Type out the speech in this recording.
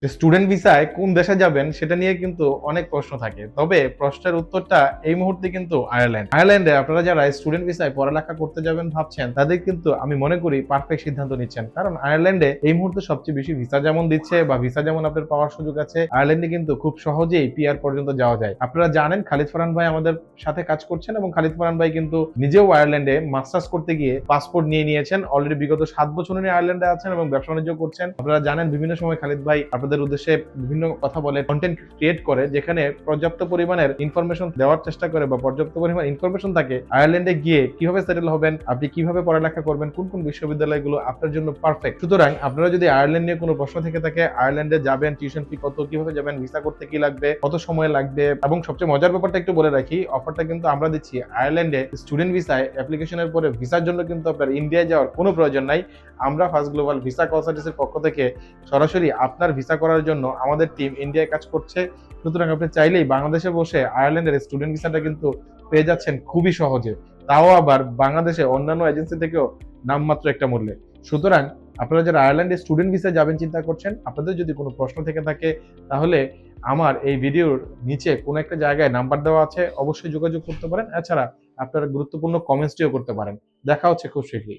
Student ভিসায় কোন দেশে যাবেন সেটা নিয়ে কিন্তু অনেক প্রশ্ন থাকে, তবে প্রশ্নের উত্তরটা এই মুহূর্তে কিন্তু আয়ারল্যান্ডে আপনারা যারা স্টুডেন্ট ভিসায় পড়ালেখা করতে যাবেন ভাবছেন, তাদের কিন্তু আমি মনে করি পারফেক্ট সিদ্ধান্ত নিচ্ছেন। কারণ আয়ারল্যান্ডে এই মুহূর্তে সবচেয়ে বেশি ভিসা যেমন দিচ্ছে বা ভিসা যেমন আপনার পাওয়ার সুযোগ আছে, আয়ারল্যান্ডে কিন্তু খুব সহজেই পিআর পর্যন্ত যাওয়া যায়। আপনারা জানেন খালিদ ফারহান ভাই আমাদের সাথে কাজ করছেন এবং খালিদ ফারহান ভাই কিন্তু নিজেও আয়ারল্যান্ডে মাস্টার্স করতে গিয়ে পাসপোর্ট নিয়ে নিয়েছেন। অলরেডি বিগত 7 বছর উনি আয়ারল্যান্ডে আছেন এবং ব্যবসা বাণিজ্য করছেন। আপনারা জানেন বিভিন্ন সময় খালিদ ভাই আপনাদের উদ্দেশ্যে বিভিন্ন কথা বলে, কন্টেন্ট ক্রিয়েট করে, যেখানে পর্যাপ্ত পরিমাণের ইনফরমেশন দেওয়ার চেষ্টা করে বা পর্যাপ্ত পরিমাণ ইনফরমেশন থাকে আয়ারল্যান্ডে গিয়ে কিভাবে সেটেল হবেন, আপনি কিভাবে পড়ালেখা করবেন, কোন কোন বিশ্ববিদ্যালয়গুলো আপনার জন্য পারফেক্ট। সুতরাং আপনারা যদি আয়ারল্যান্ড নিয়ে কোনো প্রশ্ন থেকে থাকে, আয়ারল্যান্ডে যাবেন, টিউশন ফি কত, কিভাবে যাবেন, ভিসা করতে কি লাগবে, কত সময় লাগবে, এবং সবচেয়ে মজার ব্যাপারটা একটু বলে রাখি, অফারটা কিন্তু আমরা দিচ্ছি আয়ারল্যান্ডে স্টুডেন্ট ভিসায় অ্যাপ্লিকেশনের পরে ভিসার জন্য কিন্তু আপনার ইন্ডিয়ায় যাওয়ার কোনো প্রয়োজন নাই। আমরা ফার্স্ট গ্লোবাল ভিসা কনসালটেন্সির পক্ষ থেকে সরাসরি আপনার ভিসা করার জন্য আমাদের টিম ইন্ডিয়ায় কাজ করছে। সুতরাং আপনি চাইলেই বাংলাদেশে বসে আয়ারল্যান্ডের স্টুডেন্ট ভিসাটা কিন্তু পেয়ে যাচ্ছেন খুবই সহজে, তাও আবার বাংলাদেশে অন্যান্য এজেন্সি থেকেও নামমাত্র একটা মূল্যে। সুতরাং আপনারা যারা আয়ারল্যান্ডে স্টুডেন্ট ভিসা যাবেন চিন্তা করছেন, আপনাদের যদি কোনো প্রশ্ন থেকে থাকে, তাহলে আমার এই ভিডিওর নিচে কোনো একটা জায়গায় নাম্বার দেওয়া আছে, অবশ্যই যোগাযোগ করতে পারেন। এছাড়া আপনারা গুরুত্বপূর্ণ কমেন্টসটিও করতে পারেন। দেখা হচ্ছে খুব শীঘ্রই।